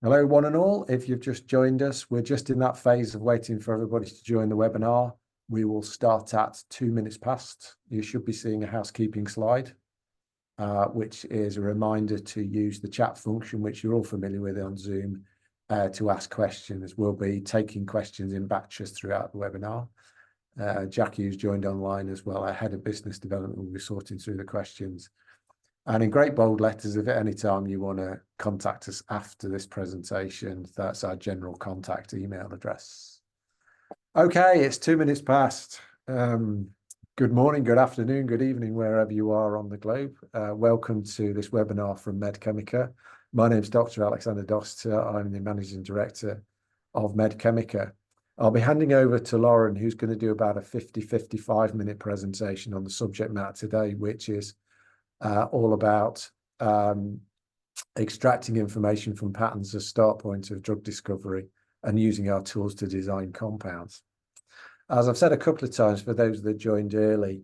Hello, one and all. If you've just joined us, we're just in that phase of waiting for everybody to join the webinar. We will start at 2 minutes past. You should be seeing a housekeeping slide, which is a reminder to use the chat function, which you're all familiar with on Zoom, to ask questions. We'll be taking questions in batches throughout the webinar. Jackie, who's joined online as well, our head of business development, will be sorting through the questions. And in great bold letters, if at any time you want to contact us after this presentation, that's our general contact email address. Okay, it's 2 minutes past. Good morning, good afternoon, good evening, wherever you are on the globe. Welcome to this webinar from MedChemica. My name is Dr. Alexander Doster. I'm the Managing Director of MedChemica. I'll be handing over to Lauren, who's going to do about a 55 minute presentation on the subject matter today, which is all about extracting information from patterns as start point of drug discovery and using our tools to design compounds. As I've said a couple of times, for those that joined early,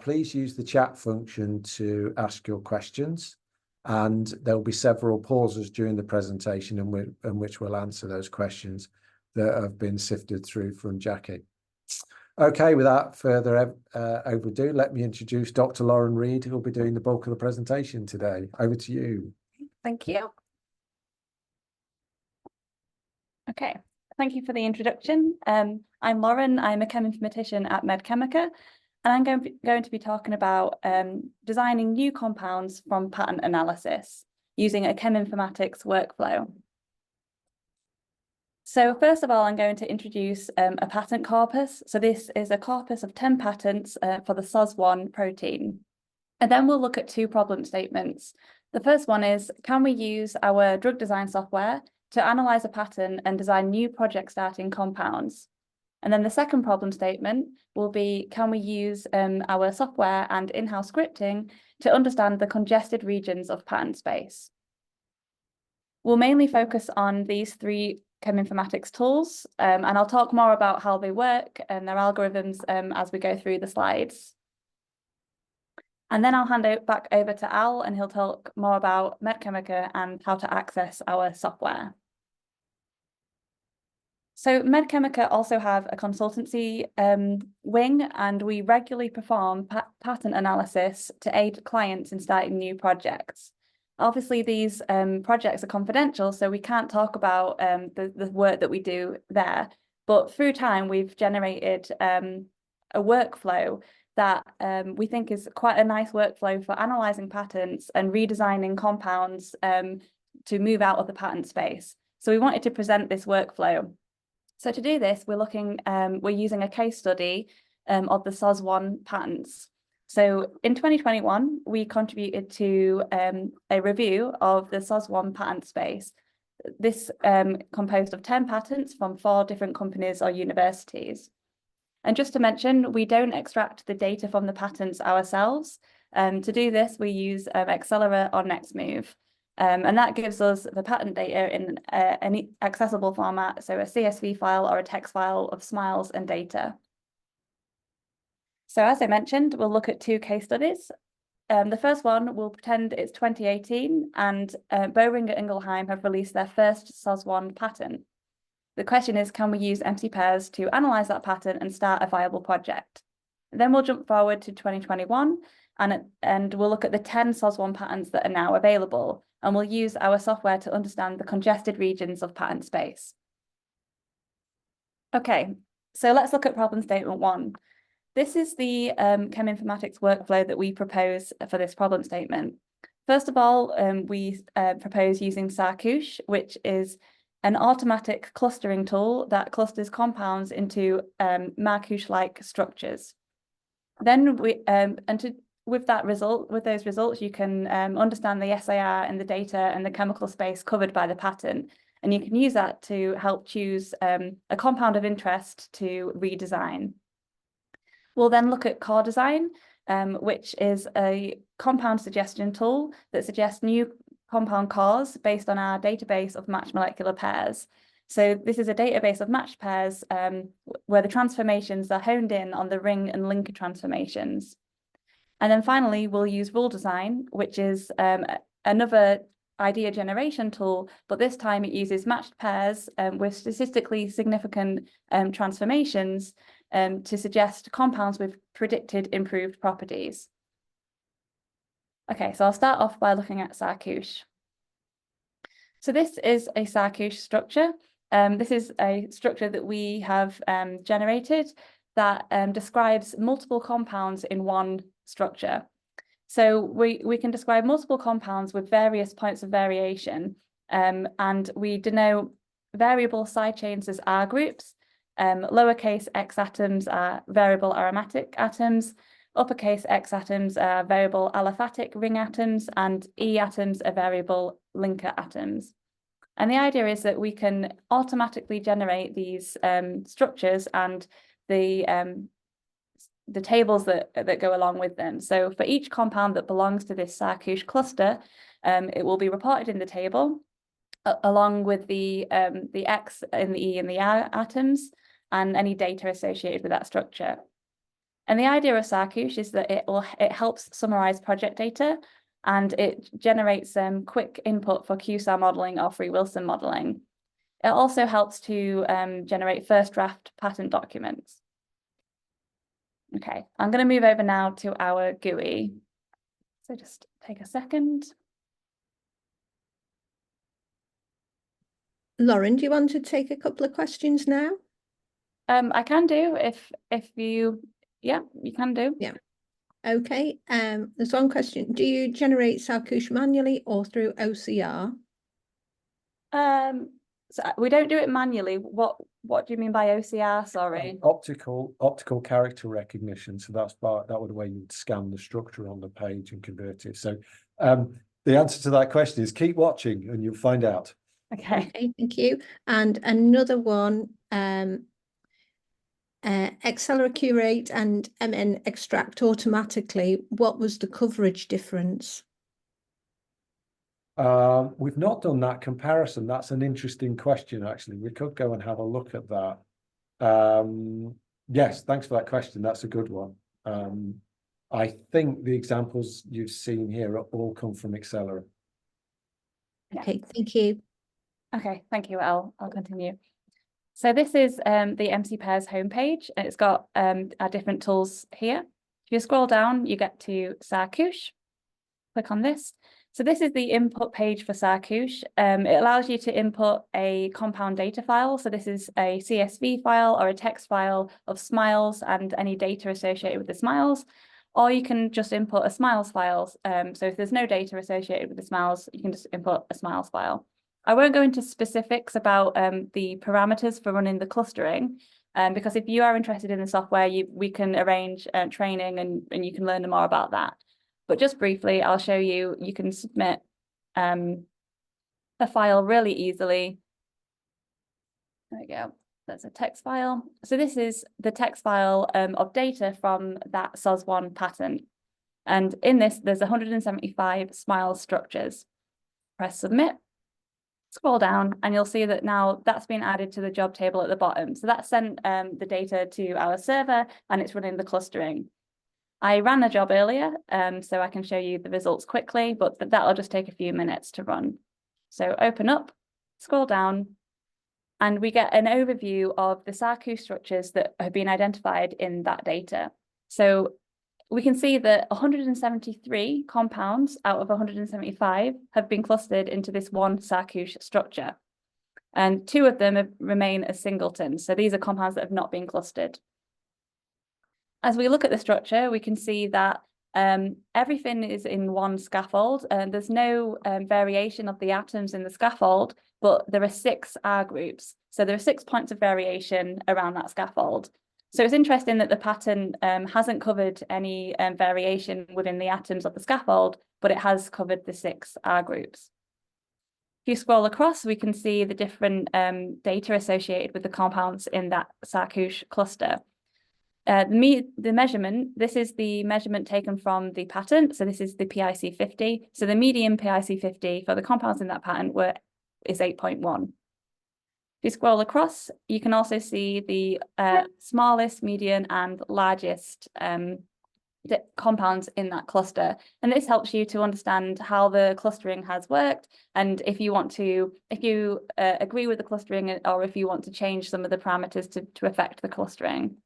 please use the chat function to ask your questions, and there'll be several pauses during the presentation in which we'll answer those questions that have been sifted through from Jackie. Okay, without further overdue, let me introduce Dr. Lauren Reed, who will be doing the bulk of the presentation today. Over to you. Thank you. Okay, thank you for the introduction. I'm Lauren. I'm a cheminformatician at MedChemica, and I'm going to be talking about designing new compounds from pattern analysis using a cheminformatics workflow. So first of all, I'm going to introduce a patent corpus. So this is a corpus of 10 patents for the SOS1 protein. And then we'll look at two problem statements. The first one is, can we use our drug design software to analyze a pattern and design new project starting compounds? And then the second problem statement will be, can we use our software and in-house scripting to understand the congested regions of pattern space? We'll mainly focus on these three cheminformatics tools, and I'll talk more about how they work and their algorithms as we go through the slides. And then I'll hand it back over to Al, and he'll talk more about MedChemica and how to access our software. So MedChemica also have a consultancy wing, and we regularly perform pattern analysis to aid clients in starting new projects. Obviously, these projects are confidential, so we can't talk about the work that we do there. But through time, we've generated a workflow that we think is quite a nice workflow for analysing patterns and redesigning compounds to move out of the patent space. So we wanted to present this workflow. So to do this, we're using a case study of the SOS1 patents. So in 2021, we contributed to a review of the SOS1 patent space. This composed of 10 patents from 4 different companies or universities. And just to mention, we don't extract the data from the patents ourselves. To do this, we use Accelera or Nextmove. And that gives us the patent data in an accessible format, so a CSV file or a text file of SMILES and data. So as I mentioned, we'll look at 2 case studies. The first one, we'll pretend it's 2018 and Boehringer Ingelheim have released their first SOS1 patent. The question is, can we use MCPairs to analyze that pattern and start a viable project? Then we'll jump forward to 2021 and we'll look at the 10 SOS1 patents that are now available, and we'll use our software to understand the congested regions of patent space. Okay, so let's look at problem statement 1. This is the cheminformatics workflow that we propose for this problem statement. First of all, we propose using SARkush, which is an automatic clustering tool that clusters compounds into Markush-like structures. Then with those results, you can understand the SAR and the data and the chemical space covered by the patent, and you can use that to help choose a compound of interest to redesign. We'll then look at CoreDesign, which is a compound suggestion tool that suggests new compound cores based on our database of matched molecular pairs. So this is a database of matched pairs where the transformations are honed in on the ring and linker transformations. And then finally, we'll use RuleDesign, which is another idea generation tool, but this time it uses matched pairs with statistically significant transformations to suggest compounds with predicted improved properties. Okay, so I'll start off by looking at SARkush. So this is a SARkush structure. This is a structure that we have generated that describes multiple compounds in one structure. So we can describe multiple compounds with various points of variation, and we denote variable side chains as R groups. Lowercase x atoms are variable aromatic atoms, uppercase x atoms are variable aliphatic ring atoms, and E atoms are variable linker atoms. And the idea is that we can automatically generate these structures and the tables that go along with them. So for each compound that belongs to this SARkush cluster, it will be reported in the table along with the X and the E and the R atoms and any data associated with that structure. And the idea of SARkush is that it helps summarize project data, and it generates quick input for QSAR modeling or free Wilson modeling. It also helps to generate first draft patent documents. Okay, I'm going to move over now to our GUI. So just take a second. Lauren, do you want to take a couple of questions now? I can do if you, yeah, you can do. Yeah. Okay. There's one question. Do you generate SARkush manually or through OCR? So we don't do it manually. What do you mean by OCR? Sorry. Optical character recognition. So that would be the way you would scan the structure on the page and convert it. So the answer to that question is keep watching and you'll find out. Okay. Okay, thank you. And another one, Accelerate curate and MN extract automatically. What was the coverage difference? We've not done that comparison. That's an interesting question, actually. We could go and have a look at that. Yes, thanks for that question. That's a good one. I think the examples you've seen here all come from Accelerate. Okay, thank you. Okay, thank you. I'll continue. So this is the MCPairs homepage, and it's got our different tools here. If you scroll down, you get to SARkush. Click on this. So this is the input page for SARkush. It allows you to input a compound data file. So this is a CSV file or a text file of SMILES and any data associated with the SMILES, or you can just input a SMILES file. So if there's no data associated with the SMILES, you can just input a SMILES file. I won't go into specifics about the parameters for running the clustering, because if you are interested in the software, we can arrange training and you can learn more about that. But just briefly, I'll show you, you can submit a file really easily. There we go. That's a text file. So this is the text file of data from that SOS1 patent. And in this, there's 175 SMILES structures. Press submit. Scroll down and you'll see that now that's been added to the job table at the bottom. So that sent the data to our server and it's running the clustering. I ran a job earlier, so I can show you the results quickly, but that'll just take a few minutes to run. So open up, scroll down, and we get an overview of the SARkush structures that have been identified in that data. So we can see that 173 compounds out of 175 have been clustered into this one SARkush structure. And 2 of them remain as singletons. So these are compounds that have not been clustered. As we look at the structure, we can see that everything is in one scaffold, and there's no variation of the atoms in the scaffold, but there are 6 R groups. So there are 6 points of variation around that scaffold. So it's interesting that the pattern hasn't covered any variation within the atoms of the scaffold, but it has covered the 6 R groups. If you scroll across, we can see the different data associated with the compounds in that SARkush cluster. The measurement, this is the measurement taken from the patent. So this is the PIC50. So the median PIC50 for the compounds in that patent is 8.1. If you scroll across, you can also see the smallest, median, and largest compounds in that cluster. And this helps you to understand how the clustering has worked, and if you agree with the clustering, or if you want to change some of the parameters to affect the clustering.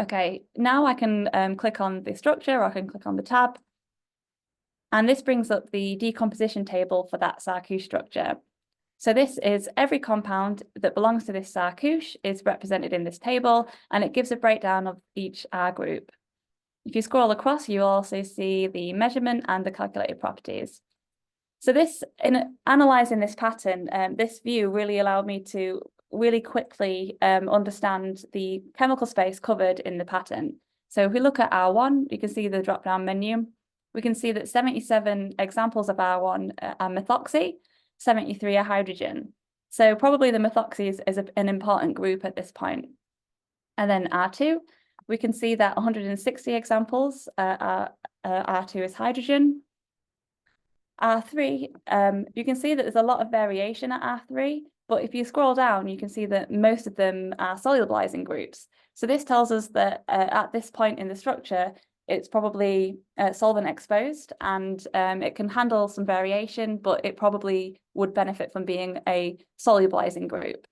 Okay, now I can click on the structure, or I can click on the tab. And this brings up the decomposition table for that SARkush structure. So this is every compound that belongs to this SARkush is represented in this table, and it gives a breakdown of each R group. If you scroll across, you also see the measurement and the calculated properties. So this, in analysing this pattern, this view really allowed me to really quickly understand the chemical space covered in the pattern. So if we look at R1, you can see the drop-down menu. We can see that 77 examples of R1 are methoxy, 73 are hydrogen. So probably the methoxy is an important group at this point. And then R2, we can see that 160 examples are R2 is hydrogen. R3, you can see that there's a lot of variation at R3, but if you scroll down, you can see that most of them are solubilizing groups. So this tells us that at this point in the structure, it's probably solvent exposed, and it can handle some variation, but it probably would benefit from being a solubilizing group.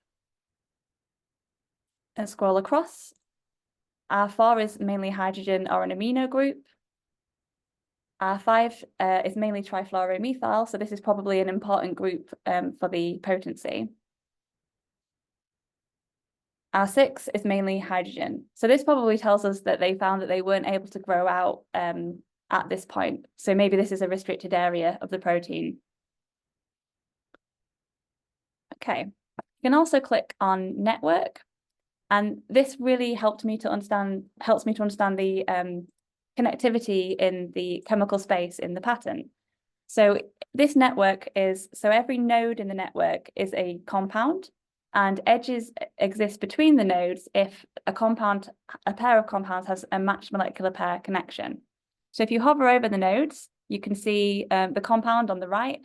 And scroll across. R4 is mainly hydrogen or an amino group. R5 is mainly trifluoromethyl, so this is probably an important group for the potency. R6 is mainly hydrogen. So this probably tells us that they found that they weren't able to grow out at this point. So maybe this is a restricted area of the protein. Okay, you can also click on network. And this really helps me to understand the connectivity in the chemical space in the pattern. So this network so every node in the network is a compound, and edges exist between the nodes if a pair of compounds has a matched molecular pair connection. So if you hover over the nodes, you can see the compound on the right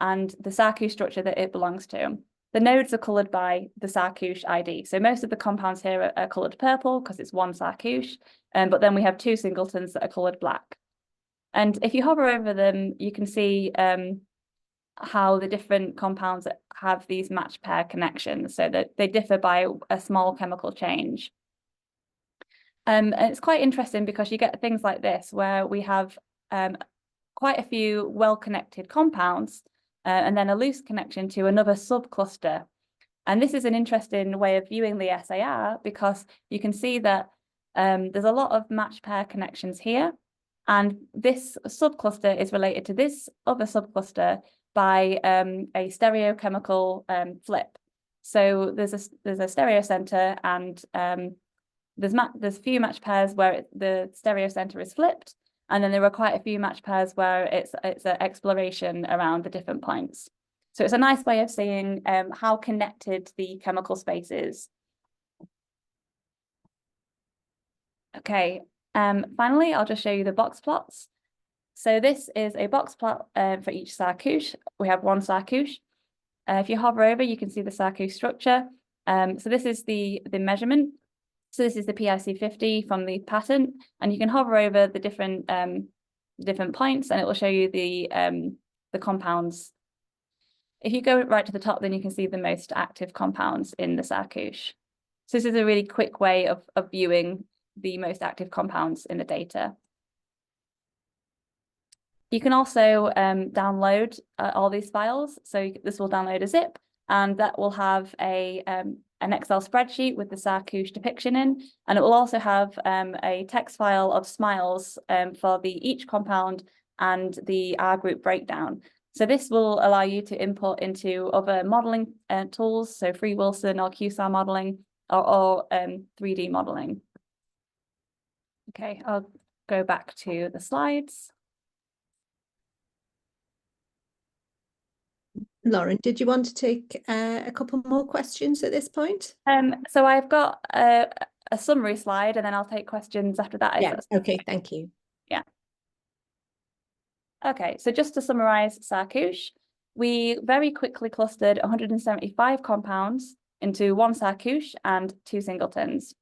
and the SARkush structure that it belongs to. The nodes are coloured by the SARkush ID. So most of the compounds here are coloured purple because it's one SARkush, but then we have two singletons that are coloured black. And if you hover over them, you can see how the different compounds have these matched pair connections, so that they differ by a small chemical change. And it's quite interesting because you get things like this, where we have quite a few well-connected compounds, and then a loose connection to another subcluster. And this is an interesting way of viewing the SAR, because you can see that there's a lot of matched pair connections here, and this subcluster is related to this other subcluster by a stereochemical flip. So there's a stereo center, and there's few matched pairs where the stereo center is flipped, and then there are quite a few matched pairs where it's an exploration around the different points. So it's a nice way of seeing how connected the chemical space is. Okay, finally, I'll just show you the box plots. So this is a box plot for each SARkush. We have one SARkush. If you hover over, you can see the SARkush structure. So this is the measurement. So this is the PIC50 from the patent, and you can hover over the different points, and it will show you the compounds. If you go right to the top, then you can see the most active compounds in the SARkush. So this is a really quick way of viewing the most active compounds in the data. You can also download all these files. So this will download a zip, and that will have an Excel spreadsheet with the SARkush depiction in, and it will also have a text file of smiles for each compound and the R group breakdown. So this will allow you to input into other modeling tools, so Free Wilson or QSAR modeling, or 3D modeling. Okay, I'll go back to the slides. Lauren, did you want to take a couple more questions at this point? So I've got a summary slide, and then I'll take questions after that. Yeah, okay, thank you. Yeah. Okay, so just to summarize SARkush, we very quickly clustered 175 compounds into one SARkush and two singletons.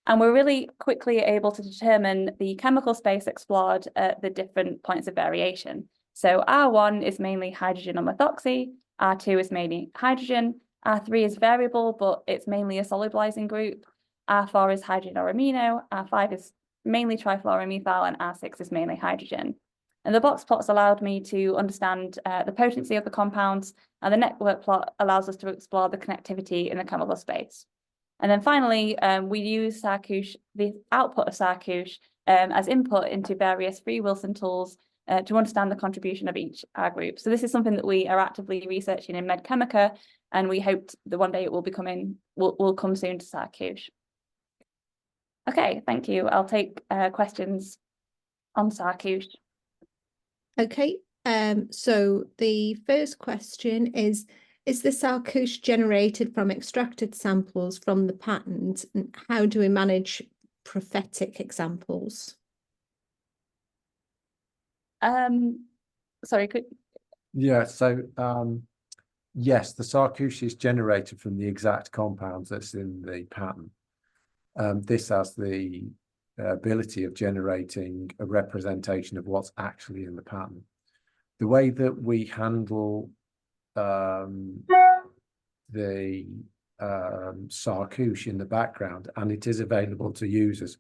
And we're really quickly able to determine the chemical space explored at the different points of variation. So R1 is mainly hydrogen or methoxy, R2 is mainly hydrogen, R3 is variable, but it's mainly a solubilizing group, R4 is hydrogen or amino, R5 is mainly trifluoromethyl, and R6 is mainly hydrogen. And the box plots allowed me to understand the potency of the compounds, and the network plot allows us to explore the connectivity in the chemical space. And then finally, we use SARkush, the output of SARkush, as input into various free Wilson tools to understand the contribution of each R group. So this is something that we are actively researching in MedChemica, and we hope that one day it will will come soon to SARkush. Okay, thank you. I'll take questions on SARkush. Okay, so the first question is the SARkush generated from extracted samples from the patent, and how do we manage prophetic examples? Sorry, could... Yeah, so yes, the SARkush is generated from the exact compounds that's in the patent. This has the ability of generating a representation of what's actually in the patent. The way that we handle the SARkush in the background, and it is available to users,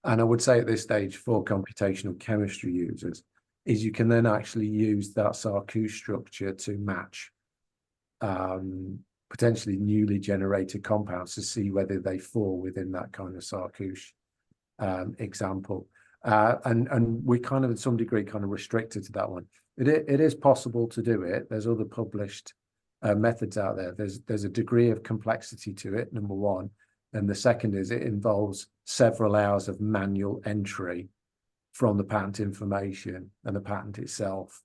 and I would say at this stage for computational chemistry users, is you can then actually use that SARkush structure to match potentially newly generated compounds to see whether they fall within that kind of SARkush example. And we kind of, in some degree, kind of restricted to that one. It is possible to do it. There's other published methods out there. There's a degree of complexity to it, number one. And the second is it involves several hours of manual entry from the patent information and the patent itself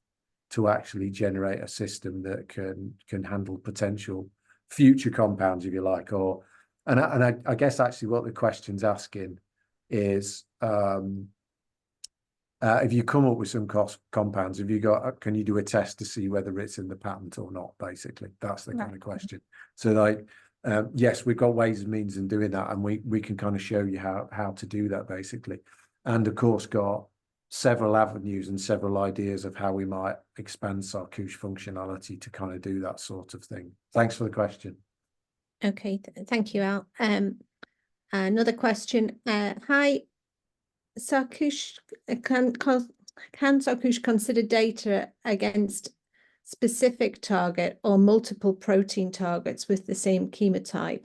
to actually generate a system that can handle potential future compounds, if you like. Or and I guess actually what the question's asking is, if you come up with some compounds, have you got, can you do a test to see whether it's in the patent or not? Basically, that's the kind of question. So like, yes, we've got ways and means in doing that, and we can kind of show you how to do that basically. And of course got several avenues and several ideas of how we might expand SARkush functionality to kind of do that sort of thing. Thanks for the question. Okay, thank you, Al. Another question. Hi, SARkush, can SARkush consider data against specific target or multiple protein targets with the same chemotype?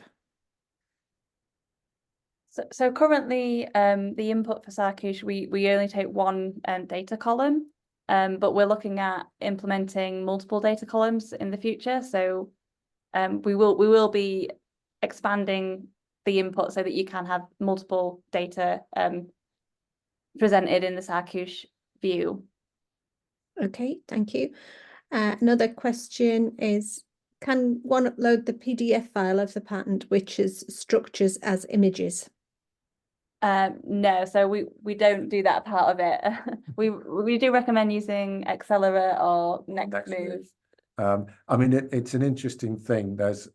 So currently, the input for SARkush, we only take one data column, but we're looking at implementing multiple data columns in the future. So we will be expanding the input so that you can have multiple data presented in the SARkush view. Okay, thank you. Another question is, can one upload the PDF file of the patent, which is structures as images? No, so we don't do that part of it. we do recommend using Accelerate or Nextmove. I mean, it's an interesting thing. There's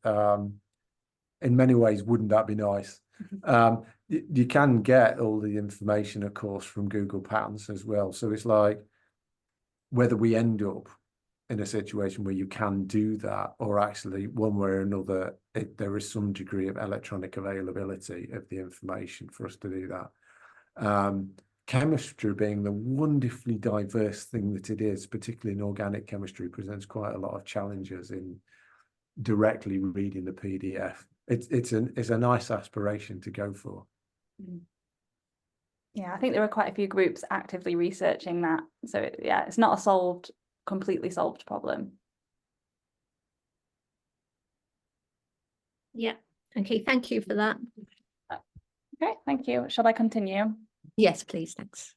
in many ways, wouldn't that be nice? You can get all the information, of course, from Google Patents as well. So it's like whether we end up in a situation where you can do that, or actually one way or another, there is some degree of electronic availability of the information for us to do that. Chemistry, being the wonderfully diverse thing that it is, particularly in organic chemistry, presents quite a lot of challenges in directly reading the PDF. It's a nice aspiration to go for. Yeah, I think there are quite a few groups actively researching that. So yeah, it's not a completely solved problem. Yeah. Okay, thank you for that. Okay, thank you. Shall I continue? Yes, please, thanks.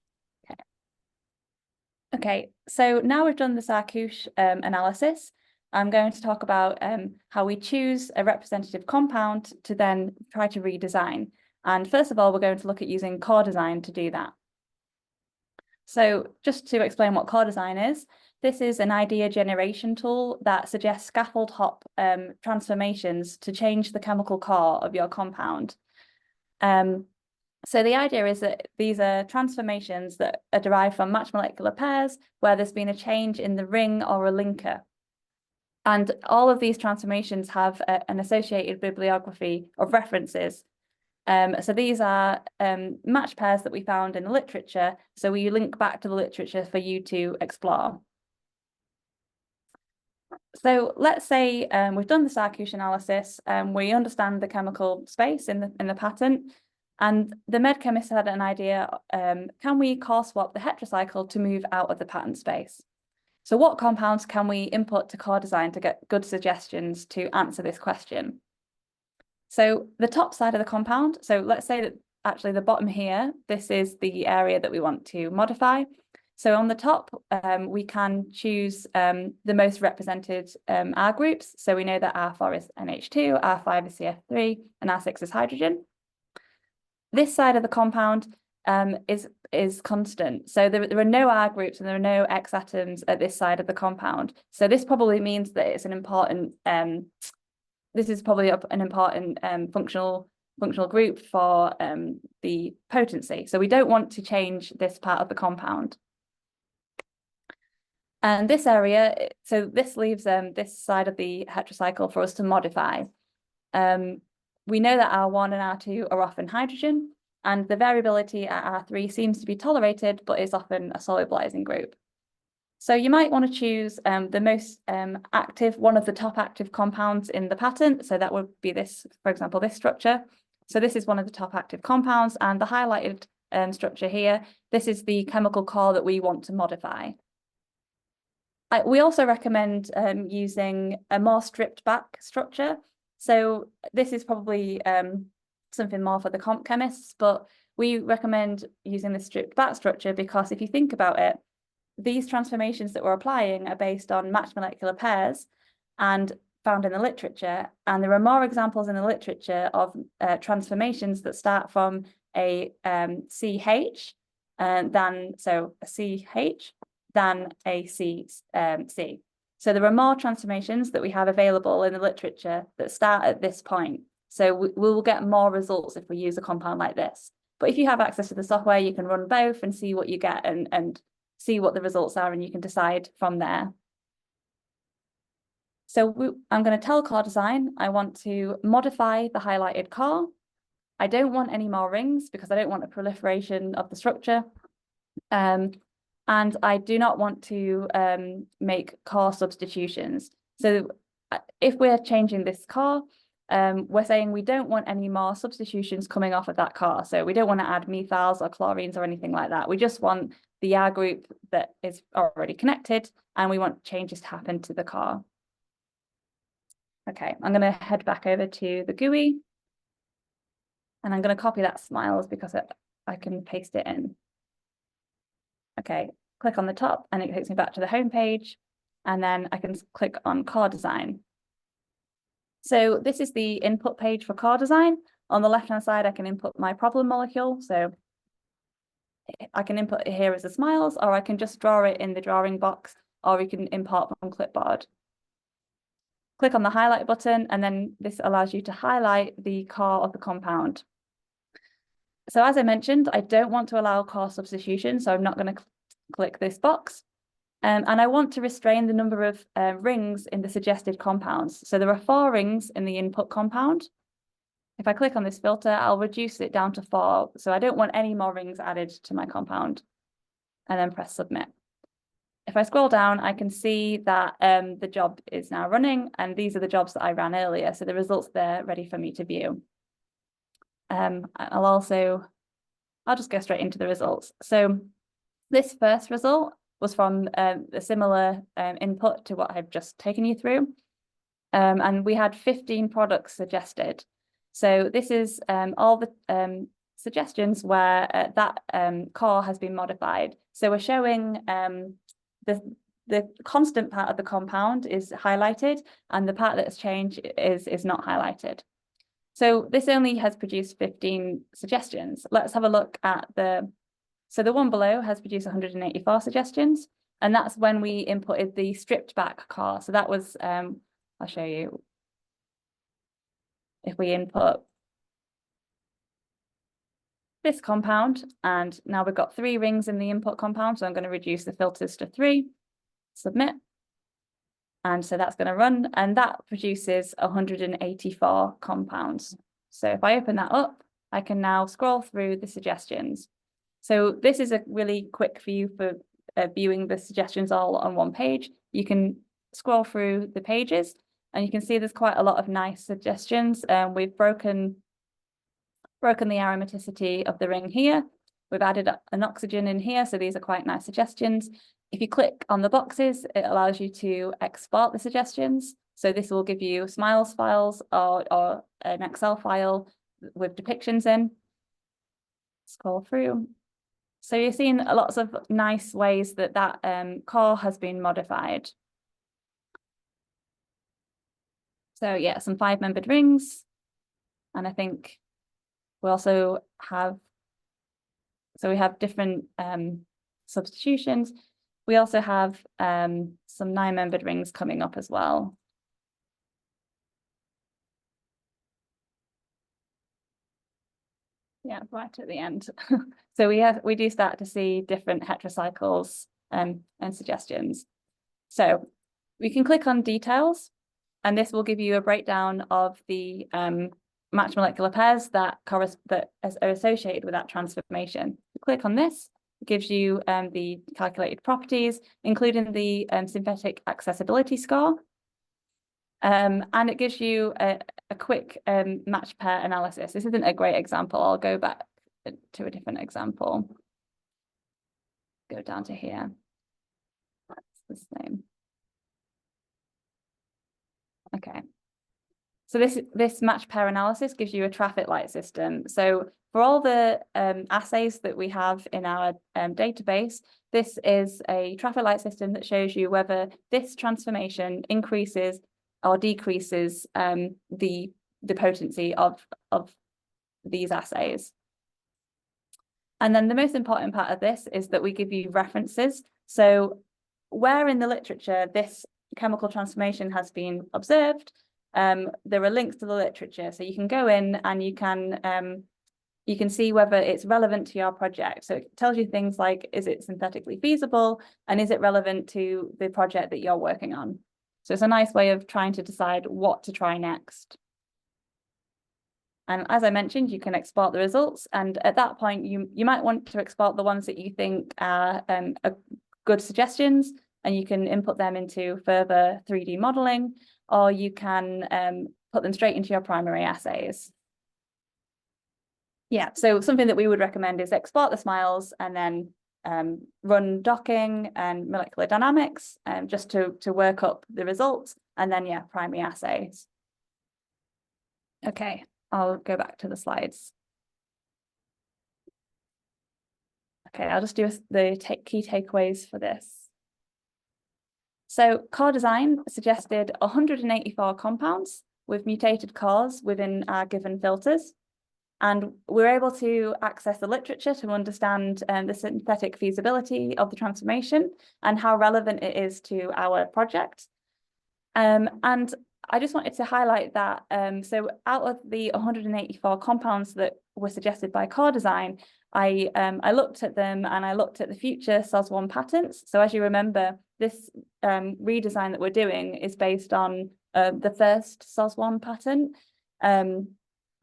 Okay, so now we've done the SARkush analysis, I'm going to talk about how we choose a representative compound to then try to redesign. And first of all, we're going to look at using CoreDesign to do that. So just to explain what CoreDesign is, this is an idea generation tool that suggests scaffold hop transformations to change the chemical core of your compound. So the idea is that these are transformations that are derived from matched molecular pairs where there's been a change in the ring or a linker. And all of these transformations have an associated bibliography of references. So these are matched pairs that we found in the literature. So we link back to the literature for you to explore. So let's say we've done the SARkush analysis, we understand the chemical space in the patent, and the med chemist had an idea, can we core swap the heterocycle to move out of the patent space? So what compounds can we input to CoreDesign to get good suggestions to answer this question? So the top side of the compound, so let's say that actually the bottom here, this is the area that we want to modify. So on the top, we can choose the most represented R groups. So we know that R4 is NH2, R5 is CF3, and R6 is hydrogen. This side of the compound is constant. So there are no R groups and there are no X atoms at this side of the compound. So this probably means that it's an important, this is probably an important functional group for the potency. So we don't want to change this part of the compound. And this area, so this leaves this side of the heterocycle for us to modify. We know that R1 and R2 are often hydrogen, and the variability at R3 seems to be tolerated, but is often a solubilizing group. So you might want to choose the most active, one of the top active compounds in the patent. So that would be this, for example, this structure. So this is one of the top active compounds, and the highlighted structure here, this is the chemical core that we want to modify. We also recommend using a more stripped back structure. So this is probably something more for the comp chemists, but we recommend using the stripped back structure because if you think about it, these transformations that we're applying are based on matched molecular pairs and found in the literature. And there are more examples in the literature of transformations that start from a CH than a C. So there are more transformations that we have available in the literature that start at this point. So we will get more results if we use a compound like this. But if you have access to the software, you can run both and see what you get and see what the results are, and you can decide from there. So I'm going to tell CoreDesign I want to modify the highlighted core. I don't want any more rings because I don't want a proliferation of the structure. And I do not want to make core substitutions. So if we're changing this core, we're saying we don't want any more substitutions coming off of that core. So we don't want to add methyls or chlorines or anything like that. We just want the R group that is already connected, and we want changes to happen to the core. Okay, I'm going to head back over to the GUI, and I'm going to copy that smiles because I can paste it in. Okay, click on the top and it takes me back to the home page, and then I can click on CoreDesign. So this is the input page for CoreDesign. On the left-hand side, I can input my problem molecule. So I can input it here as a smiles, or I can just draw it in the drawing box, or we can import from clipboard. Click on the highlight button, and then this allows you to highlight the core of the compound. So as I mentioned, I don't want to allow core substitution, so I'm not going to click this box. And I want to restrain the number of rings in the suggested compounds. So there are 4 rings in the input compound. If I click on this filter, I'll reduce it down to 4. So I don't want any more rings added to my compound, and then press submit. If I scroll down, I can see that the job is now running, and these are the jobs that I ran earlier. So the results there ready for me to view. I'll just go straight into the results. So this first result was from a similar input to what I've just taken you through. And we had 15 products suggested. So this is all the suggestions where that core has been modified. So we're showing the constant part of the compound is highlighted, and the part that's changed is not highlighted. So this only has produced 15 suggestions. Let's have a look at so the one below has produced 184 suggestions, and that's when we inputted the stripped back core. So that was, I'll show you. If we input this compound, and now we've got 3 rings in the input compound, so I'm going to reduce the filters to 3, submit, and so that's going to run, and that produces 184 compounds. So if I open that up, I can now scroll through the suggestions. So this is a really quick view for viewing the suggestions all on one page. You can scroll through the pages and you can see there's quite a lot of nice suggestions. We've broken the aromaticity of the ring here. We've added an oxygen in here, so these are quite nice suggestions. If you click on the boxes, it allows you to export the suggestions. So this will give you Smiles files or an Excel file with depictions in. Scroll through. So you're seeing lots of nice ways that core has been modified. So yeah, some 5-membered rings. And I think we also have, so we have different substitutions. We also have some 9-membered rings coming up as well. Yeah, right at the end. So we do start to see different heterocycles and suggestions. So we can click on details, and this will give you a breakdown of the matched molecular pairs that are associated with that transformation. Click on this, it gives you the calculated properties, including the synthetic accessibility score. And it gives you a quick match pair analysis. This isn't a great example. I'll go back to a different example. Go down to here. That's the same. Okay. So this match pair analysis gives you a traffic light system. So for all the assays that we have in our database, this is a traffic light system that shows you whether this transformation increases or decreases the potency of these assays. And then the most important part of this is that we give you references. So where in the literature this chemical transformation has been observed, there are links to the literature. So you can go in and you can see whether it's relevant to your project. So it tells you things like, is it synthetically feasible? And is it relevant to the project that you're working on? So it's a nice way of trying to decide what to try next. And as I mentioned, you can export the results. And at that point, you might want to export the ones that you think are good suggestions, and you can input them into further 3D modeling, or you can put them straight into your primary assays. Yeah, so something that we would recommend is export the Smiles and then run docking and molecular dynamics just to work up the results, and then yeah, primary assays. Okay, I'll go back to the slides. Okay, I'll just do the key takeaways for this. So CoreDesign suggested 184 compounds with mutated cores within our given filters. And we're able to access the literature to understand the synthetic feasibility of the transformation and how relevant it is to our project. And I just wanted to highlight that, so out of the 184 compounds that were suggested by CoreDesign, I looked at them and I looked at the future SOS1 patents. So as you remember, this redesign that we're doing is based on the first SOS1 patent.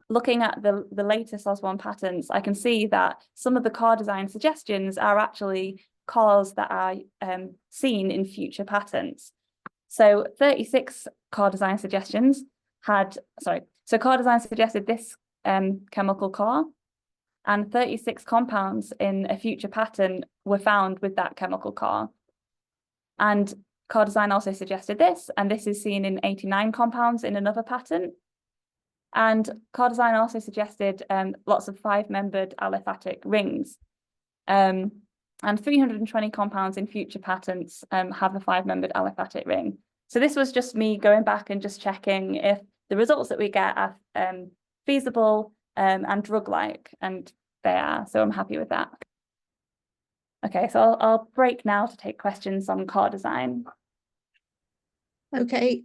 Looking at the later SOS1 patents, I can see that some of the CoreDesign suggestions are actually cores that are seen in future patents. So 36 CoreDesign suggestions so CoreDesign suggested this chemical core, and 36 compounds in a future patent were found with that chemical core. And CoreDesign also suggested this, and this is seen in 89 compounds in another patent. And CoreDesign also suggested lots of 5-membered aliphatic rings. And 320 compounds in future patents have a 5-membered aliphatic ring. So this was just me going back and just checking if the results that we get are feasible and drug-like, and they are. So I'm happy with that. Okay, so I'll break now to take questions on CoreDesign. Okay,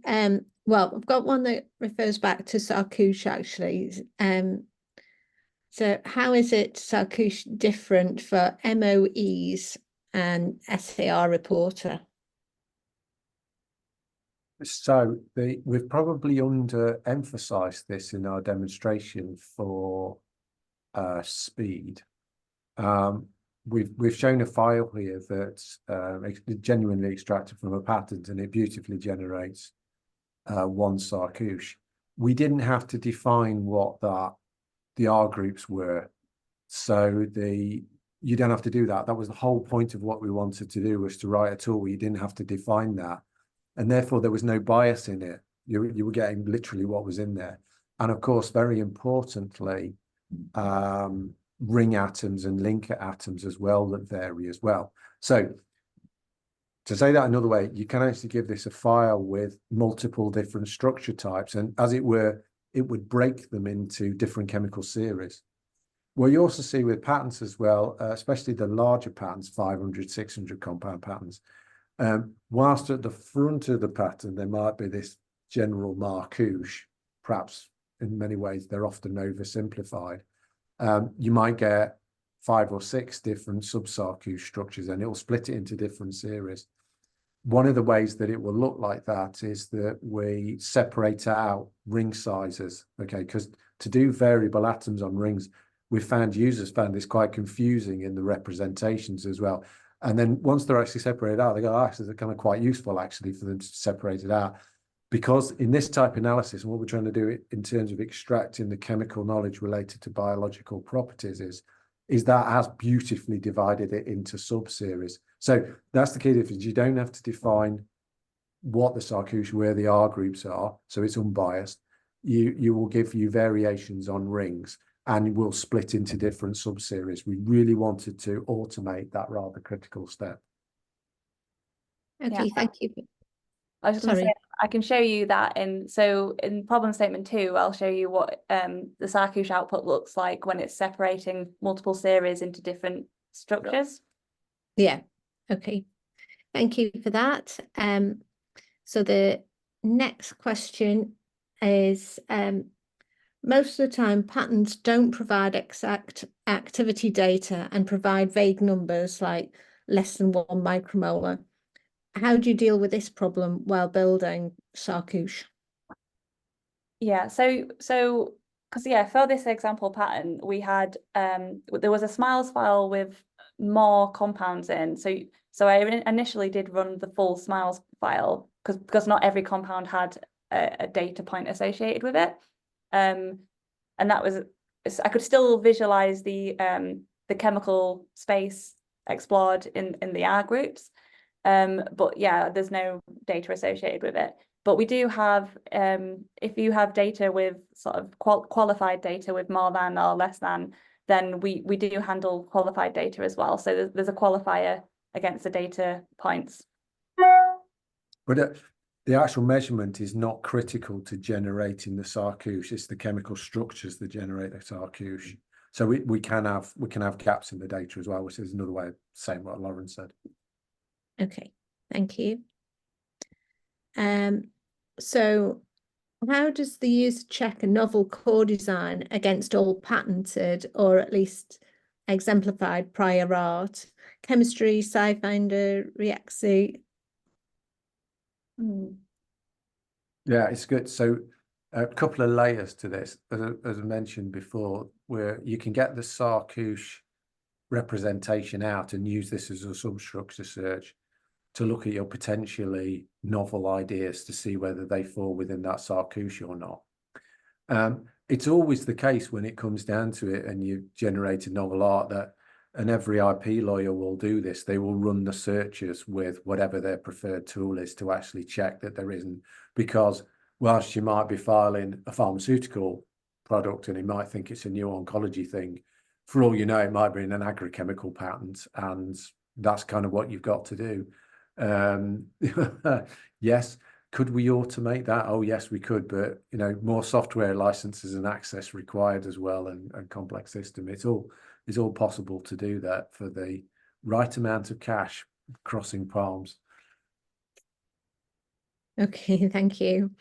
well, I've got one that refers back to SARkush actually. So how is it SARkush different for MOEs and SAR reporter? So we've probably underemphasized this in our demonstration for speed. We've shown a file here that's genuinely extracted from a patent, and it beautifully generates one SARkush. We didn't have to define what the R groups were, so you don't have to do that. That was the whole point of what we wanted to do, was to write a tool where you didn't have to define that, and therefore there was no bias in it. You were getting literally what was in there, and of course, very importantly, ring atoms and linker atoms as well that vary as well. So to say that another way, you can actually give this a file with multiple different structure types, and as it were, it would break them into different chemical series. What you also see with patents as well, especially the larger patents, 500, 600 compound patents, whilst at the front of the patent, there might be this general marquoosh, perhaps in many ways, they're often oversimplified. You might get 5 or 6 different sub-SARkush structures, and it will split it into different series. One of the ways that it will look like that is that we separate out ring sizes, okay? Because to do variable atoms on rings, users found this quite confusing in the representations as well. And then once they're actually separated out, they go, oh, actually, they're kind of quite useful actually for them to separate it out. Because in this type of analysis, and what we're trying to do in terms of extracting the chemical knowledge related to biological properties is that has beautifully divided it into sub-series. So that's the key difference. You don't have to define what the SARkush, where the R groups are, so it's unbiased. You will give you variations on rings, and we'll split into different sub-series. We really wanted to automate that rather critical step. Okay, Yeah. thank you. I was just going to say, I can show you that in problem statement 2, I'll show you what the SARkush output looks like when it's separating multiple series into different structures. Yeah, okay. Thank you for that. So the next question is, most of the time patents don't provide exact activity data and provide vague numbers like less than 1 micromolar. How do you deal with this problem while building SARkush? Yeah, so because for this example pattern, we had there was a smiles file with more compounds in. So I initially did run the full smiles file because not every compound had a data point associated with it. And that was, I could still visualize the chemical space explored in the R groups. But yeah, there's no data associated with it. But we do have, if you have data with sort of qualified data with more than or less than, then we do handle qualified data as well. So there's a qualifier against the data points. But the actual measurement is not critical to generating the SARkush. It's the chemical structures that generate the SARkush. So we can have gaps in the data as well, which is another way of saying what Lauren said. Okay, thank you. So how does the user check a novel core design against all patented or at least exemplified prior art? Chemistry, SciFinder, Reaxi? Yeah, it's good. So a couple of layers to this, as I mentioned before, where you can get the SARkush representation out and use this as a substructure search to look at your potentially novel ideas to see whether they fall within that SARkush or not. It's always the case when it comes down to it and you generate a novel art that, and every IP lawyer will do this, they will run the searches with whatever their preferred tool is to actually check that there isn't, because whilst you might be filing a pharmaceutical product and he might think it's a new oncology thing, for all you know, it might be in an agrochemical patent, and that's kind of what you've got to do. Yes, could we automate that? Oh yes, we could, but you know, more software licenses and access required as well, and complex system. It's all possible to do that for the right amount of cash, crossing palms. Okay, thank you.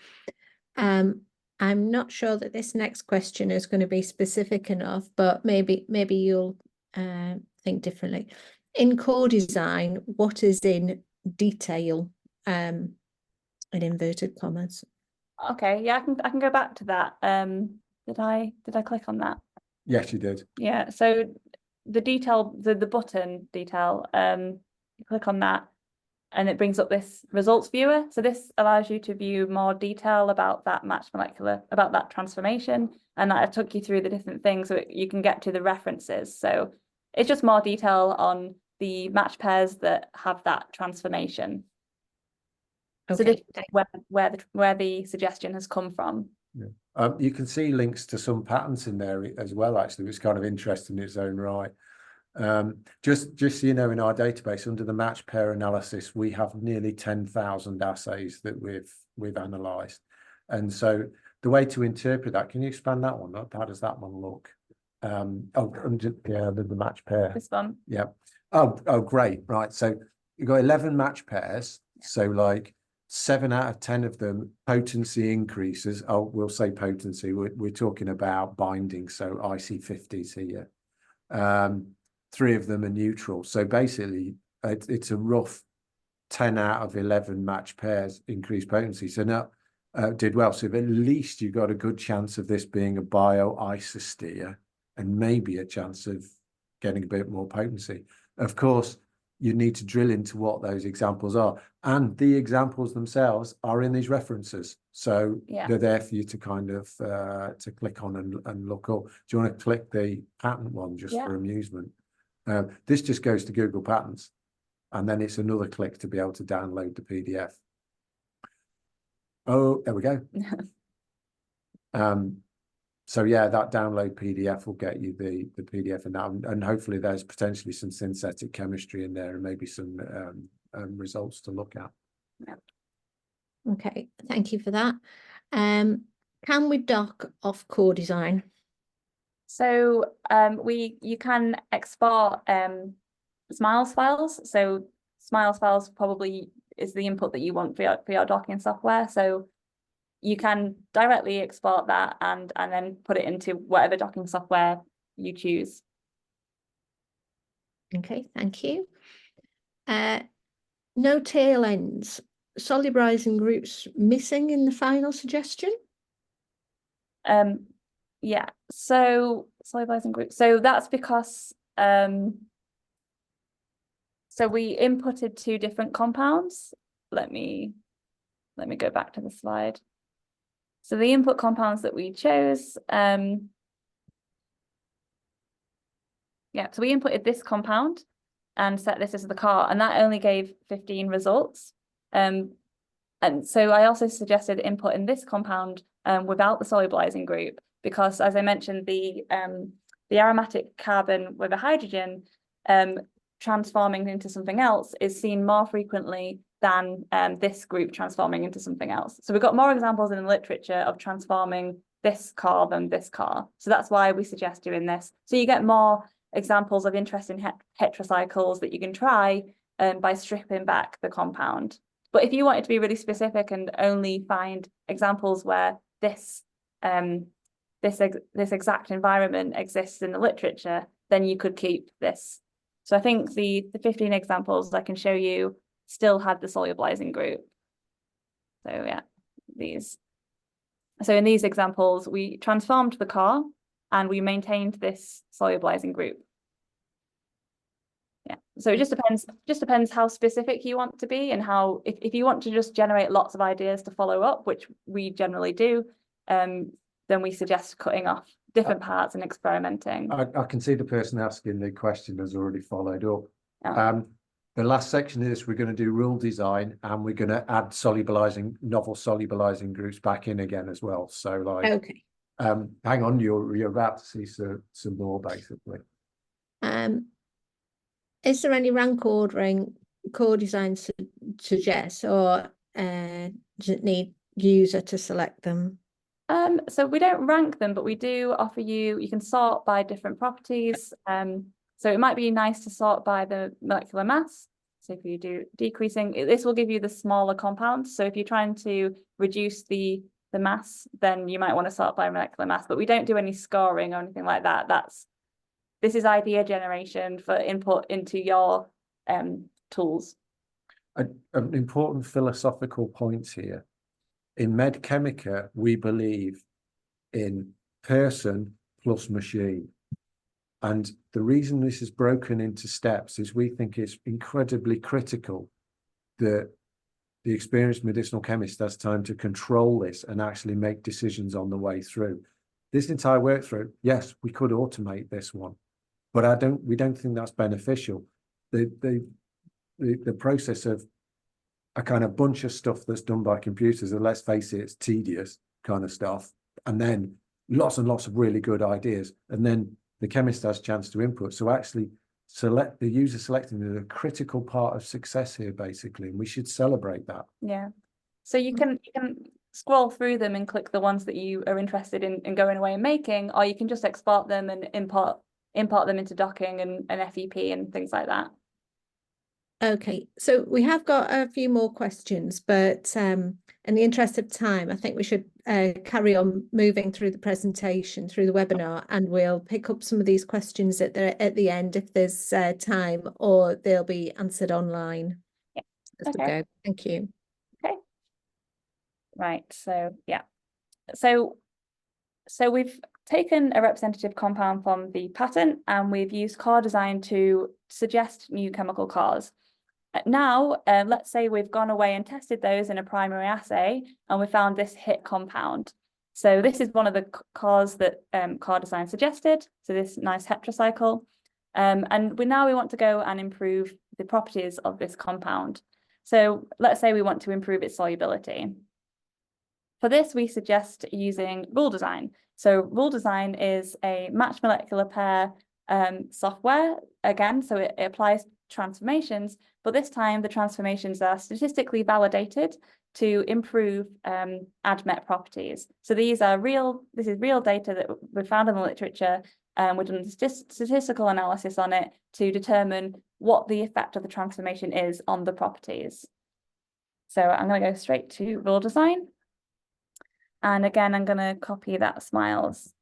I'm not sure that this next question is going to be specific enough, but maybe you'll think differently. In CoreDesign, what is in detail, in inverted commas? Okay, yeah, I can go back to that. Did I click on that? Yes, you did. Yeah, so the detail, the button detail, you click on that and it brings up this results viewer. So this allows you to view more detail about that matched molecular, about that transformation. And that I took you through the different things so you can get to the references. So it's just more detail on the matched pairs that have that transformation. Okay. So this is where the suggestion has come from. Yeah. You can see links to some patterns in there as well, actually, which is kind of interesting in its own right. Just so you know, in our database under the match pair analysis, we have nearly 10,000 assays that we've analysed. And so the way to interpret that, can you expand that one? How does that one look? Yeah, the match pair. This one. Yeah. Oh, great. Right. So you've got 11 match pairs. So like 7 out of 10 of them potency increases. Oh, we'll say potency. We're talking about binding. So IC50s here. 3 of them are neutral. So basically, it's a rough 10 out of 11 match pairs increased potency. So now did well. So at least you got a good chance of this being a bio-isoster and maybe a chance of getting a bit more potency. Of course, you need to drill into what those examples are. And the examples themselves are in these references. So they're there for you to kind of to click on and look up. Do you want to click the patent one just for amusement? This just goes to Google Patents. And then it's another click to be able to download the PDF. Oh, there we go. So yeah, that download PDF will get you the PDF and that, and hopefully there's potentially some synthetic chemistry in there and maybe some results to look at. Yeah. Okay, thank you for that. Can we dock off CoreDesign? So you can export Smiles files. So Smiles files probably is the input that you want for your docking software. So you can directly export that and then put it into whatever docking software you choose. Okay, thank you. No tail ends. Solubilizing groups missing in the final suggestion? Yeah, so solubilizing groups. So that's because so we inputted 2 different compounds. Let me go back to the slide. So the input compounds that we chose, yeah, so we inputted this compound and set this as the CAR, and that only gave 15 results. And so I also suggested inputting this compound without the solubilizing group, because as I mentioned, the aromatic carbon with a hydrogen transforming into something else is seen more frequently than this group transforming into something else. So we've got more examples in the literature of transforming this CAR than this CAR. So that's why we suggest doing this. So you get more examples of interesting heterocycles that you can try by stripping back the compound. But if you wanted to be really specific and only find examples where this exact environment exists in the literature, then you could keep this. So I think the 15 examples I can show you still had the solubilizing group. So yeah, these. So in these examples, we transformed the CAR and we maintained this solubilizing group. Yeah, so it just depends how specific you want to be and how, if you want to just generate lots of ideas to follow up, which we generally do, then we suggest cutting off different parts and experimenting. I can see the person asking the question has already followed up. The last section of this, we're going to do rule design and we're going to add novel solubilizing groups back in again as well. So like, okay. Hang on, you're about to see some more basically. Is there any rank ordering CoreDesign suggests, or does it need user to select them? So we don't rank them, but we do offer you can sort by different properties. So it might be nice to sort by the molecular mass. So if you do decreasing, this will give you the smaller compounds. So if you're trying to reduce the the mass, then you might want to sort by molecular mass, but we don't do any scoring or anything like that. This is idea generation for input into your tools. An important philosophical point here. In MedChemica, we believe in person plus machine. And the reason this is broken into steps is we think it's incredibly critical that the experienced medicinal chemist has time to control this and actually make decisions on the way through. This entire workflow, yes, we could automate this one, but we don't think that's beneficial. The process of a kind of bunch of stuff that's done by computers, and let's face it, it's tedious kind of stuff, and then lots and lots of really good ideas, and then the chemist has a chance to input. So actually the user selecting is a critical part of success here, basically, and we should celebrate that. Yeah. So you can scroll through them and click the ones that you are interested in going away and making, or you can just export them and import them into docking and FEP and things like that. Okay, so we have got a few more questions, but in the interest of time, I think we should carry on moving through the presentation, through the webinar, and we'll pick up some of these questions at the end if there's time, or they'll be answered online. Yeah. As we go. Thank you. Okay. Right. So yeah. So we've taken a representative compound from the patent, and we've used CoreDesign to suggest new chemical cores. Now, let's say we've gone away and tested those in a primary assay, and we found this hit compound. So this is one of the cores that CoreDesign suggested. So this nice heterocycle. And we want to go and improve the properties of this compound. So let's say we want to improve its solubility. For this, we suggest using RuleDesign. So RuleDesign is a matched molecular pair software, again, so it applies transformations, but this time the transformations are statistically validated to improve ADMET properties. So this is real data that we found in the literature, and we've done statistical analysis on it to determine what the effect of the transformation is on the properties. So I'm going to go straight to RuleDesign. And again, I'm going to copy that smiles.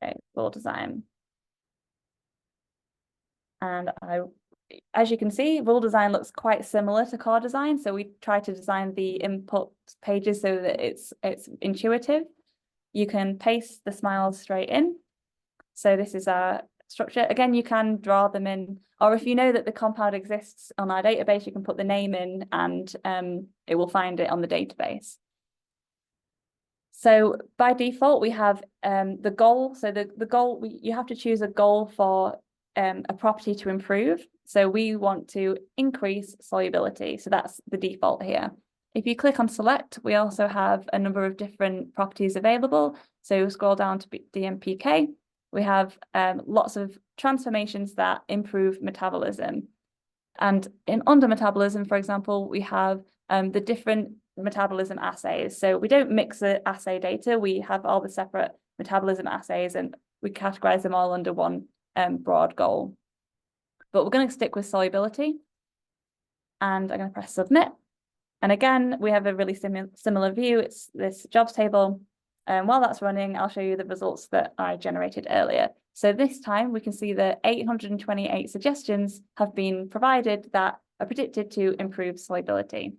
Okay, RuleDesign. And as you can see, RuleDesign looks quite similar to CoreDesign. So we try to design the input pages so that it's intuitive. You can paste the smiles straight in. So this is our structure. Again, you can draw them in, or if you know that the compound exists on our database, you can put the name in and it will find it on the database. So by default, we have the goal. So the goal, you have to choose a goal for a property to improve. So we want to increase solubility. So that's the default here. If you click on select, we also have a number of different properties available. So scroll down to DMPK. We have lots of transformations that improve metabolism. And under metabolism, for example, we have the different metabolism assays. So we don't mix the assay data. We have all the separate metabolism assays, and we categorize them all under one broad goal. But we're going to stick with solubility. And I'm going to press submit. And again, we have a really similar view. It's this jobs table. While that's running, I'll show you the results that I generated earlier. So this time we can see that 828 suggestions have been provided that are predicted to improve solubility.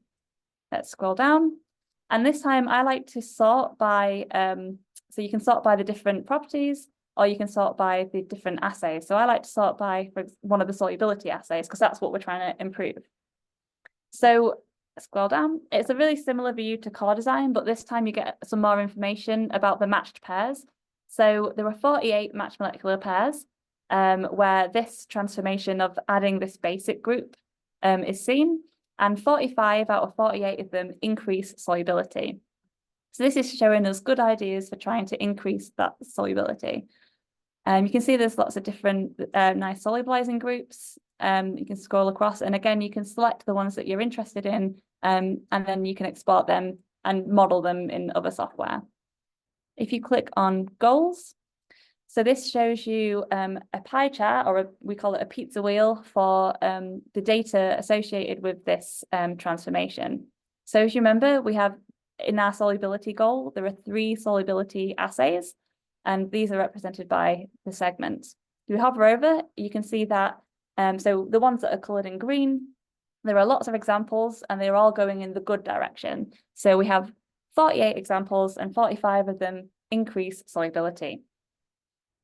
Let's scroll down. And this time I like to sort by, so you can sort by the different properties, or you can sort by the different assays. So I like to sort by one of the solubility assays, because that's what we're trying to improve. So scroll down. It's a really similar view to CoreDesign, but this time you get some more information about the matched pairs. So there are 48 matched molecular pairs where this transformation of adding this basic group is seen, and 45 out of 48 of them increase solubility. So this is showing us good ideas for trying to increase that solubility. You can see there's lots of different nice solubilizing groups. You can scroll across, and again, you can select the ones that you're interested in, and then you can export them and model them in other software. If you click on goals, So this shows you a pie chart, or we call it a pizza wheel, for the data associated with this transformation. So as you remember, we have in our solubility goal, there are 3 solubility assays, and these are represented by the segments. If you hover over, you can see that, so the ones that are coloured in green, there are lots of examples and they're all going in the good direction. So we have 48 examples and 45 of them increase solubility.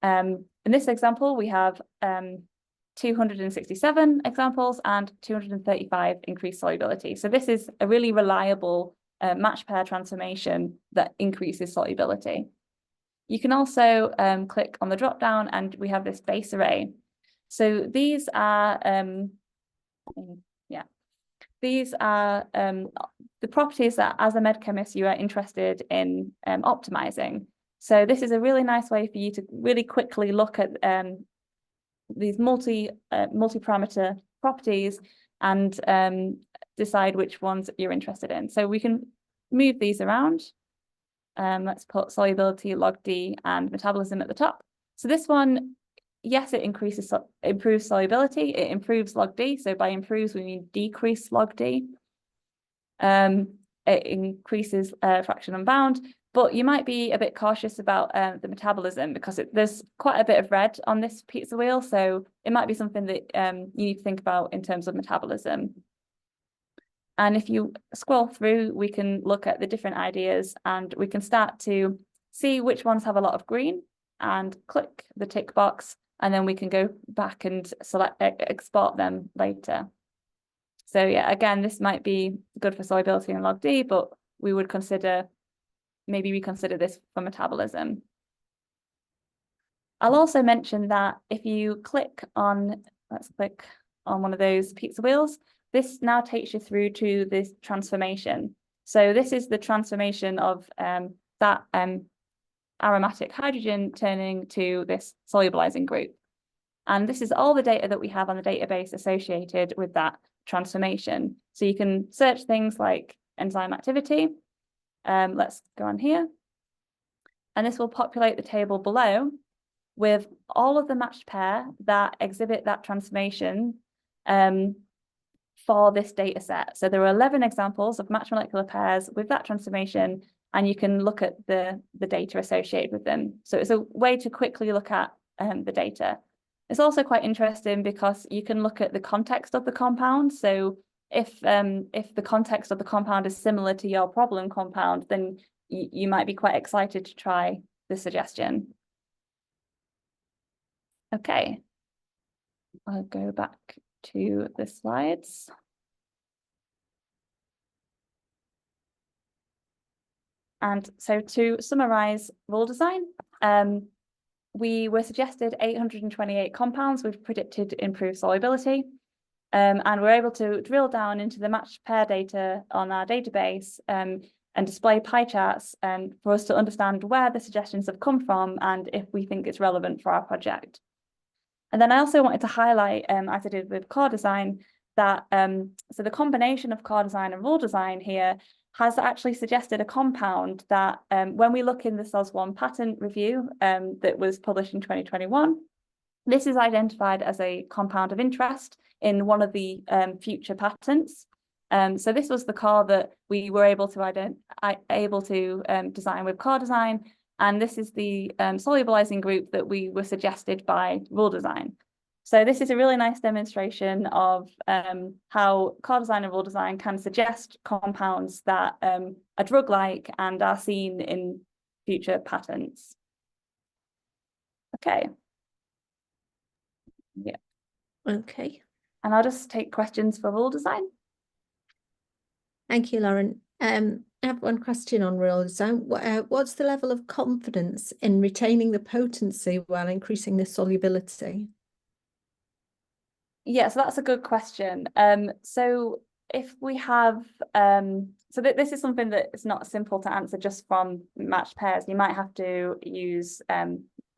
In this example, we have 267 examples and 235 increased solubility. So this is a really reliable match pair transformation that increases solubility. You can also click on the drop down and we have this base array. So these are the properties that as a med chemist you are interested in optimizing. So this is a really nice way for you to really quickly look at these multi-parameter properties and decide which ones you're interested in. So we can move these around. Let's put solubility, log D, and metabolism at the top. So this one, yes, it improves solubility, it improves log D. So by improves, we mean decrease log D. It increases fraction unbound, but you might be a bit cautious about the metabolism because there's quite a bit of red on this pizza wheel. So it might be something that you need to think about in terms of metabolism. And if you scroll through, we can look at the different ideas and we can start to see which ones have a lot of green and click the tick box, and then we can go back and export them later. So yeah, again, this might be good for solubility and log D, but we would maybe reconsider this for metabolism. I'll also mention that if you click on, let's click on one of those pizza wheels, this now takes you through to this transformation. So this is the transformation of that aromatic hydrogen turning to this solubilizing group. And this is all the data that we have on the database associated with that transformation. So you can search things like enzyme activity. Let's go on here. And this will populate the table below with all of the matched pair that exhibit that transformation for this data set. So there are 11 examples of matched molecular pairs with that transformation, and you can look at the data associated with them. So it's a way to quickly look at the data. It's also quite interesting because you can look at the context of the compound. So if the context of the compound is similar to your problem compound, then you might be quite excited to try the suggestion. Okay, I'll go back to the slides. And so to summarize RuleDesign, we were suggested 828 compounds with predicted improved solubility. And we're able to drill down into the matched pair data on our database and display pie charts for us to understand where the suggestions have come from and if we think it's relevant for our project. And then I also wanted to highlight, as I did with CoreDesign, that so the combination of CoreDesign and RuleDesign here has actually suggested a compound that when we look in the SOS1 patent review that was published in 2021, this is identified as a compound of interest in one of the future patents. So this was the core that we were able to design with CoreDesign, and this is the solubilizing group that we were suggested by RuleDesign. So this is a really nice demonstration of how CoreDesign and RuleDesign can suggest compounds that are drug-like and are seen in future patents. Okay. Yeah. Okay. And I'll just take questions for RuleDesign. Thank you, Lauren. I have one question on RuleDesign. What's the level of confidence in retaining the potency while increasing the solubility? Yeah, so that's a good question. So if we have, this is something that is not simple to answer just from matched pairs. You might have to use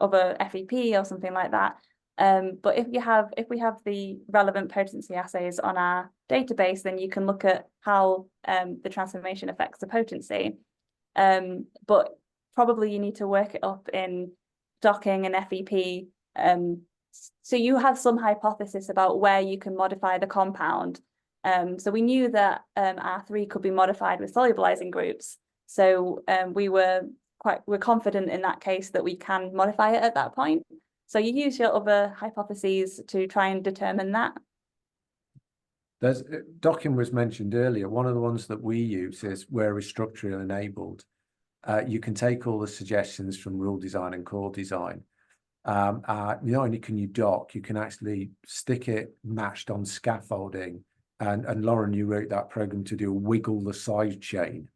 other FEP or something like that. But if we have the relevant potency assays on our database, then you can look at how the transformation affects the potency. But probably you need to work it up in docking and FEP. So you have some hypothesis about where you can modify the compound. So we knew that R3 could be modified with solubilizing groups. So we're confident in that case that we can modify it at that point. So you use your other hypotheses to try and determine that. Docking was mentioned earlier. One of the ones that we use is where it's structurally enabled. You can take all the suggestions from RuleDesign and CoreDesign. Not only can you dock, you can actually stick it matched on scaffolding. And Lauren, you wrote that program to do wiggle the side chain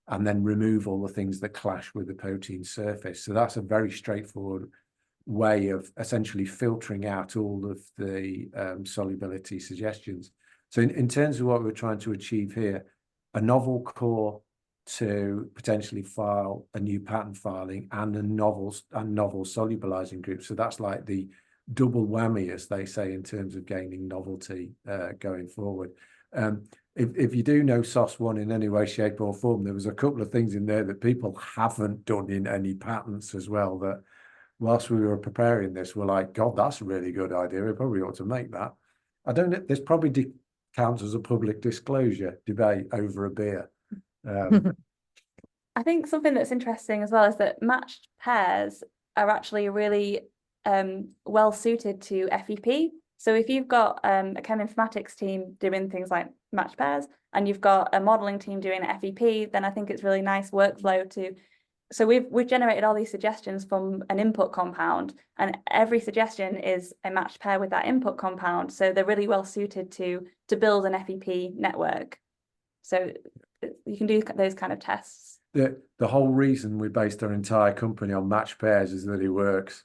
and then remove all the things that clash with the protein surface. So that's a very straightforward way of essentially filtering out all of the solubility suggestions. So in terms of what we're trying to achieve here, a novel core to potentially file a new patent filing and a novel solubilizing group. So that's like the double whammy, as they say, in terms of gaining novelty going forward. If you do know SOS1 in any way, shape or form, there was a couple of things in there that people haven't done in any patents as well, that whilst we were preparing this, we're like, God, that's a really good idea. We probably ought to make that. I don't know, this probably counts as a public disclosure debate over a beer. I think something that's interesting as well is that matched pairs are actually really well suited to FEP. So if you've got a cheminformatics team doing things like matched pairs and you've got a modeling team doing FEP, then I think it's really nice workflow to. So we've generated all these suggestions from an input compound, and every suggestion is a matched pair with that input compound. So they're really well suited to build an FEP network. So you can do those kind of tests. The whole reason we based our entire company on matched pairs is that it works.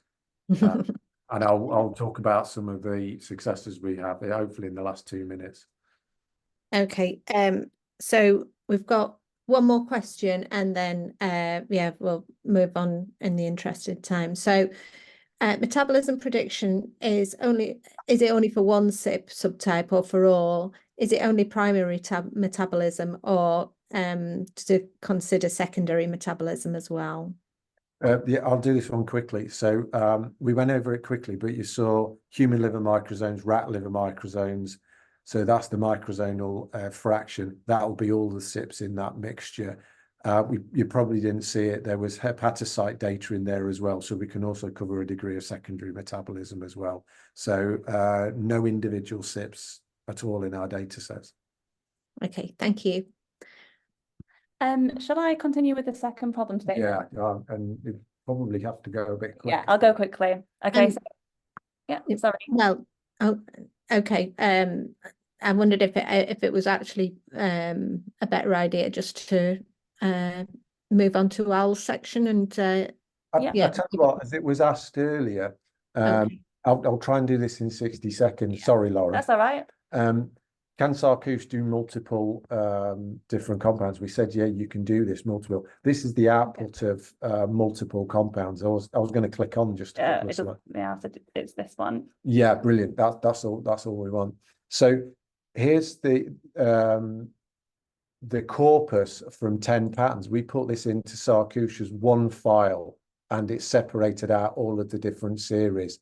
And I'll talk about some of the successes we have, hopefully in the last 2 minutes. Okay, so we've got one more question, and then yeah, we'll move on in the interest of time. So metabolism prediction is it only for one CYP subtype or for all? Is it only primary metabolism, or to consider secondary metabolism as well? Yeah, I'll do this one quickly. So we went over it quickly, but you saw human liver microsomes, rat liver microsomes. So that's the microsonal fraction. That'll be all the CYPs in that mixture. You probably didn't see it. There was hepatocyte data in there as well. So we can also cover a degree of secondary metabolism as well. So no individual CYPs at all in our data sets. Okay, thank you. Shall I continue with the second problem statement? Yeah, and you probably have to go a bit quicker. Yeah, I'll go quickly. Okay, so, yeah, sorry. Well, oh, okay. I wondered if it was actually a better idea just to move on to Al's section and I tell you what, as it was asked earlier, okay. I'll try and do this in 60 seconds. Yeah. Sorry, Laura. That's all right. Can SARkush do multiple different compounds? We said, yeah, you can do this multiple. This is the output of multiple compounds. I was going to click on just a couple of slides. Yeah, so it's this one. Yeah, brilliant. That's all we want. So here's the corpus from 10 patterns. We put this into SARkush as one file, and it separated out all of the different series.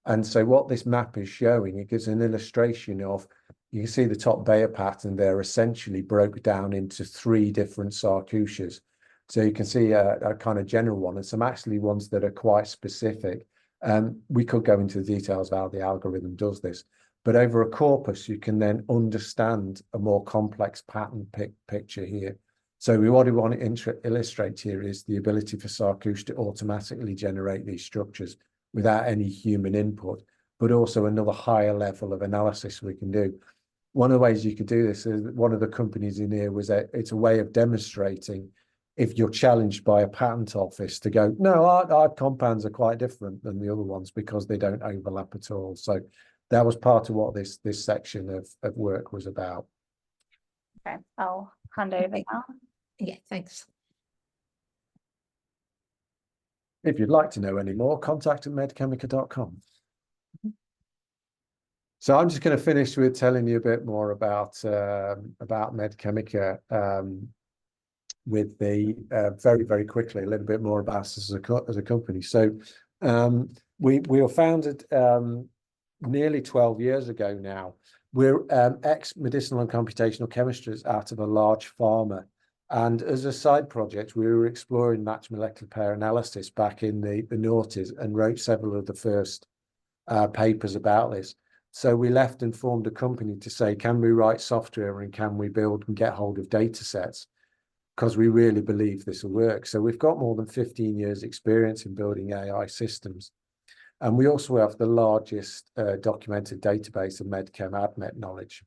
And so what this map is showing, it gives an illustration of, you can see the top Bayer pattern there essentially broke down into 3 different SARkushes. So you can see a kind of general one and some actually ones that are quite specific. We could go into the details of how the algorithm does this, but over a corpus, you can then understand a more complex pattern picture here. So what we want to illustrate here is the ability for SARkush to automatically generate these structures without any human input, but also another higher level of analysis we can do. One of the ways you could do this is one of the companies in here was it's a way of demonstrating if you're challenged by a patent office to go, no, our compounds are quite different than the other ones because they don't overlap at all. So that was part of what this section of work was about. Okay, I'll hand over now. Yeah, thanks. If you'd like to know any more, contact at medchemica.com. So I'm just going to finish with telling you a bit more about MedChemica with the very, very quickly, a little bit more about us as a company. So We were founded nearly 12 years ago now. We're ex-medicinal and computational chemists out of a large pharma. And as a side project, we were exploring matched molecular pair analysis back in the noughties and wrote several of the first papers about this. So we left and formed a company to say, can we write software and can we build and get hold of data sets? Because we really believe this will work. So we've got more than 15 years experience in building AI systems. And we also have the largest documented database of MedChem ADMET knowledge.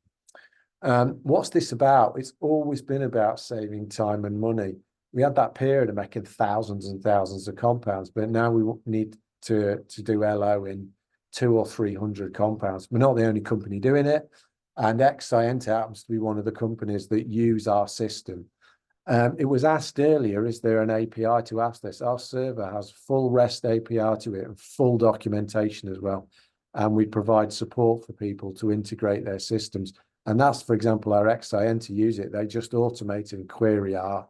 What's this about? It's always been about saving time and money. We had that period of making thousands and thousands of compounds, but now we need to do LO in 200 or 300 compounds. We're not the only company doing it. And Xscienta happens to be one of the companies that use our system. It was asked earlier, is there an API to ask this? Our server has full REST API to it and full documentation as well. And we provide support for people to integrate their systems. And that's, for example, our Xscienta use it. They just automate and query our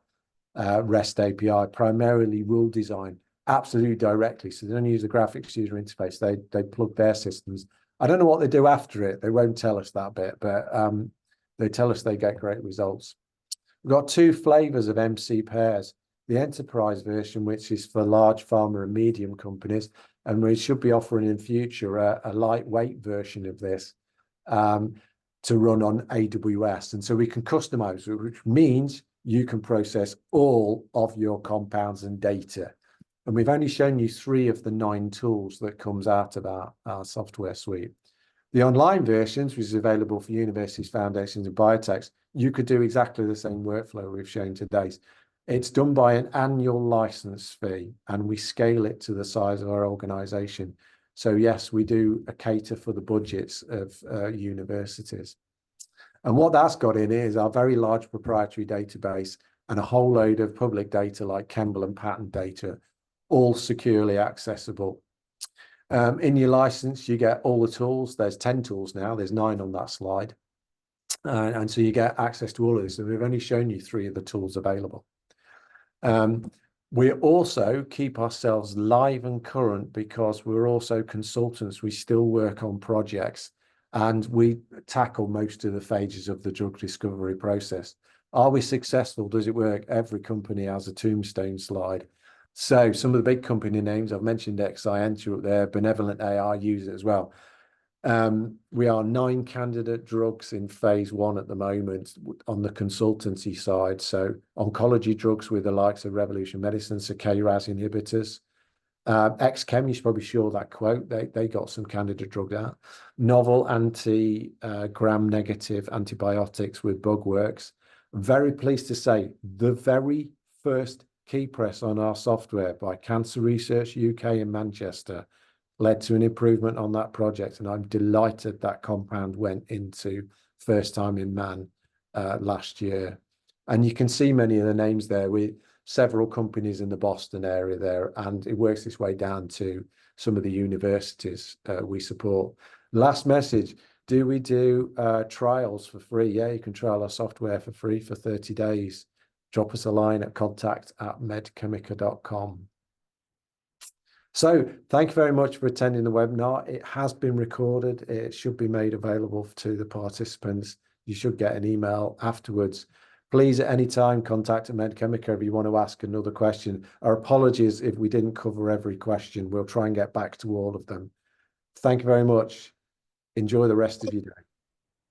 REST API, primarily RuleDesign, absolutely directly. So they don't use the graphics user interface. They plug their systems. I don't know what they do after it. They won't tell us that bit, but they tell us they get great results. We've got two flavors of MCPairs, the enterprise version, which is for large pharma and medium companies, and we should be offering in future a lightweight version of this to run on AWS. And so we can customize it, which means you can process all of your compounds and data. And we've only shown you 3 of the 9 tools that comes out of our software suite. The online versions, which is available for universities, foundations, and biotechs, you could do exactly the same workflow we've shown today. It's done by an annual license fee, and we scale it to the size of our organization. So yes, we do cater for the budgets of universities. And what that's got in is our very large proprietary database and a whole load of public data like Kemble and patent data, all securely accessible. In your license, you get all the tools. There's 10 tools now. There's 9 on that slide. And so you get access to all of this. And we've only shown you 3 of the tools available. We also keep ourselves live and current because we're also consultants. We still work on projects and we tackle most of the phases of the drug discovery process. Are we successful? Does it work? Every company has a tombstone slide. So some of the big company names, I've mentioned Xscienta up there, Benevolent AI use it as well. We are 9 candidate drugs in phase 1 at the moment on the consultancy side. So oncology drugs with the likes of Revolution Medicine, so KRAS inhibitors. XChem, you should probably saw that quote. They got some candidate drugs out. Novel gram-negative antibiotics with Bugworks. I'm very pleased to say the very first key press on our software by Cancer Research UK in Manchester led to an improvement on that project. And I'm delighted that compound went into first time in man last year. And you can see many of the names there with several companies in the Boston area there. And it works its way down to some of the universities we support. Last message, do we do trials for free? Yeah, you can trial our software for free for 30 days. Drop us a line at contact@medchemica.com. So thank you very much for attending the webinar. It has been recorded. It should be made available to the participants. You should get an email afterwards. Please, at any time, contact MedChemica if you want to ask another question. Our apologies if we didn't cover every question. We'll try and get back to all of them. Thank you very much. Enjoy the rest of your day.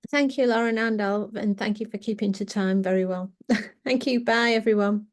Thank you, Lauren and Al, and thank you for keeping to time very well. Thank you. Bye, everyone.